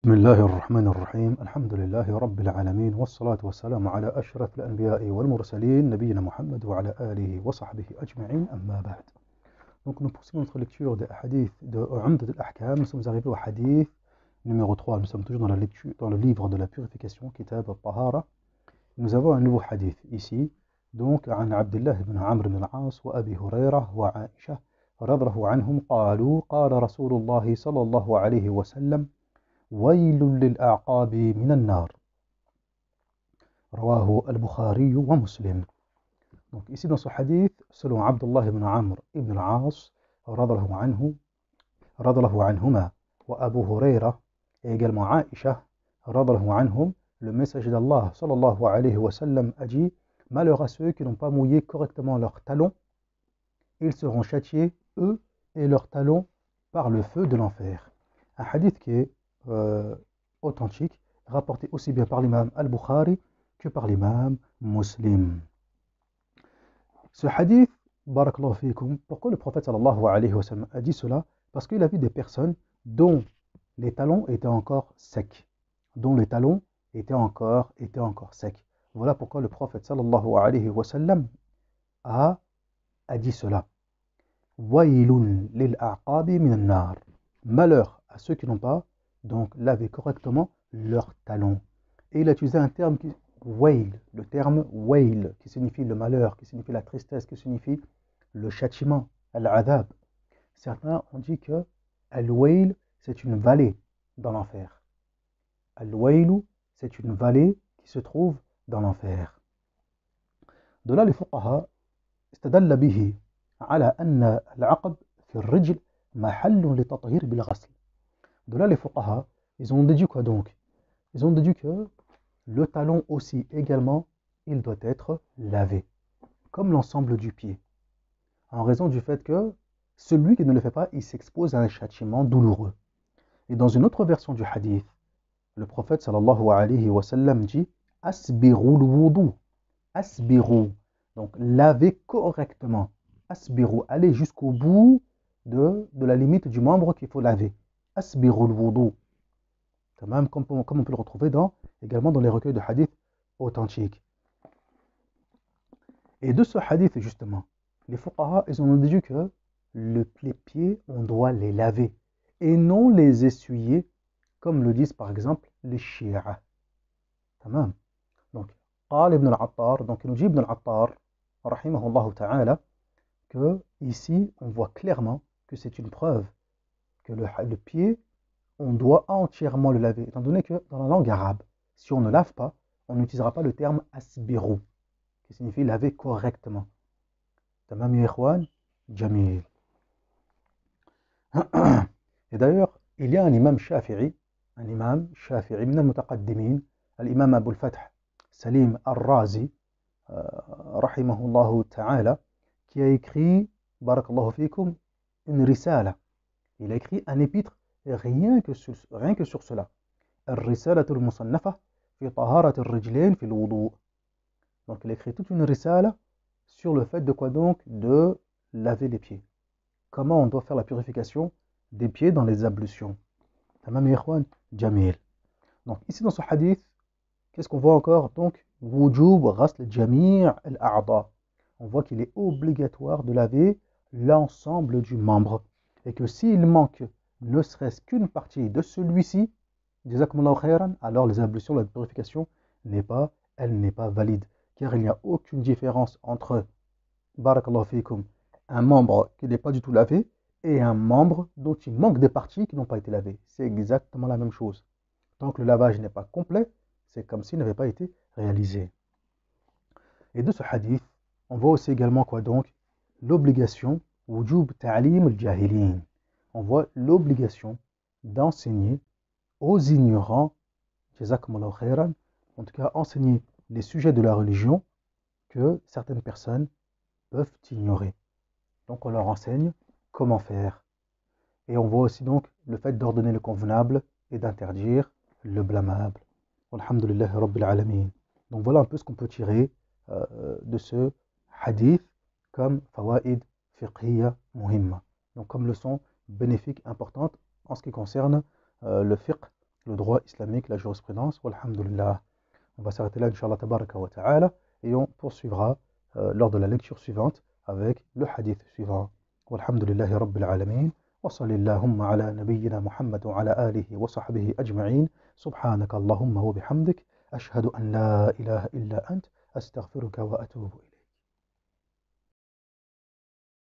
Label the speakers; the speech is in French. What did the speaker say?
Speaker 1: بسم الله الرحمن الرحيم الحمد لله رب العالمين والصلاة والسلام على أشرف الأنبياء والمرسلين نبينا محمد وعلى آله وصحبه أجمعين أما بعد. Donc nous poursuivons notre lecture des hadiths de Umdat al-Ahkam. Nous sommes arrivés au hadith numéro 3. Nous sommes toujours dans la lecture, dans le livre de la purification, Kitab al-Tahara. Nous avons un nouveau hadith ici. Donc عن عبد الله بن عمرو بن العاص وأبي هريرة وعائشة رضي الله عنهم قالوا قال رسول الله صلى الله عليه وسلم ويل للأعقاب من النار رواه البخاري ومسلم. Donc ici dans ce hadith, selon Abdullah ibn Amr ibn al-As radallahu anhu, radallahu anhuma, wa Abu Huraira et également Aisha radallahu anhum, le messager d'Allah sallallahu alayhi wa sallam a dit: malheur à ceux qui n'ont pas mouillé correctement leurs talons, ils seront châtiés, eux et leurs talons, par le feu de l'enfer. Un hadith qui est authentique, rapporté aussi bien par l'imam al-Bukhari que par l'imam Muslim. Ce hadith, barakallahu fikum, pourquoi le prophète sallallahu alayhi wa sallam a dit cela? Parce qu'il a vu des personnes dont les talons étaient encore secs, dont les talons étaient encore secs. Voilà pourquoi le prophète sallallahu alayhi wa sallam a dit cela. Wailun lil a'qabi min an-nar. Malheur à ceux qui n'ont pas donc laver correctement leurs talons. Et il a utilisé un terme qui wail, le terme wail, qui signifie le malheur, qui signifie la tristesse, qui signifie le châtiment, al-adhab. Certains ont dit que al-wail, c'est une vallée dans l'enfer. Al-wailu, c'est une vallée qui se trouve dans l'enfer. De là, les fuqaha استدل به على أن العقب في الرجل محل للتطهير بالغسل. De là, les fuqaha, ils ont déduit quoi donc? Ils ont déduit que le talon aussi, également, il doit être lavé, comme l'ensemble du pied. En raison du fait que celui qui ne le fait pas, il s'expose à un châtiment douloureux. Et dans une autre version du hadith, le prophète sallallahu alayhi wa sallam dit: asbiru al-wudu. Asbiru. Donc, laver correctement. Asbiru, aller jusqu'au bout de la limite du membre qu'il faut laver. Asbiru al-wudu. Comme on peut le retrouver également dans les recueils de hadith authentiques. Et de ce hadith, justement, les fuqaha, ils ont déduit que les pieds, on doit les laver et non les essuyer, comme le disent par exemple les shi'a. Tamam. Donc, قال Ibn al-Attar, donc il nous dit Ibn al-Attar, rahimahullah ta'ala, que ici, on voit clairement que c'est une preuve que le pied, on doit entièrement le laver, étant donné que dans la langue arabe, si on ne lave pas, on n'utilisera pas le terme asbiru, qui signifie laver correctement. Tamam ya ikhwan, jamil. Et d'ailleurs, il y a un imam shafi'i, min al-mutaqaddimin, l'imam Abu al-Fath Salim al-Razi, rahimahullah ta'ala, qui a écrit, barakallahu fikum, une risala. Il a écrit un épître rien que sur cela. Al-Risalatul Musannafa fi Taharat al-Rijlain fi al-Wudu. Donc il a écrit toute une risala sur le fait de quoi donc? De laver les pieds. Comment on doit faire la purification des pieds dans les ablutions. Tamam ya ikhwan, jamil. Donc ici dans ce hadith, qu'est-ce qu'on voit encore? Donc wujub ghasl jami' al-a'dha. On voit qu'il est obligatoire de laver l'ensemble du membre et que s'il manque ne serait-ce qu'une partie de celui-ci, jazakumullahu khairan, alors les ablutions, la purification elle n'est pas valide, car il n'y a aucune différence entre, barakallahu fikum, un membre qui n'est pas du tout lavé et un membre dont il manque des parties qui n'ont pas été lavées. C'est exactement la même chose. Tant que le lavage n'est pas complet, c'est comme s'il n'avait pas été réalisé. Et de ce hadith, on voit aussi également quoi donc? L'obligation, wujub ta'lim al-jahilin. On voit l'obligation d'enseigner aux ignorants, jazakumullahu khairan, en tout cas enseigner les sujets de la religion que certaines personnes peuvent ignorer. Donc on leur enseigne comment faire. Et on voit aussi donc le fait d'ordonner le convenable et d'interdire le blâmable. Alhamdulillah Rabbil Alamin. Donc voilà un peu ce qu'on peut tirer de ce hadith comme fawaid fiqhiyya muhimma. Donc comme leçon bénéfique importante en ce qui concerne le fiqh le droit islamique, la jurisprudence. Walhamdulillah. On va s'arrêter là, Inch'Allah tabaraka wa ta'ala, et on poursuivra lors de la lecture suivante avec le hadith suivant. Walhamdulillahi rabbil alamin. Wa sallallahu ala nabiyyina Muhammad wa ala alihi wa sahbihi ajma'in. Subhanaka Allahumma wa bihamdik. Ashhadu an la ilaha illa ant. Astaghfiruka wa atubu ilayk.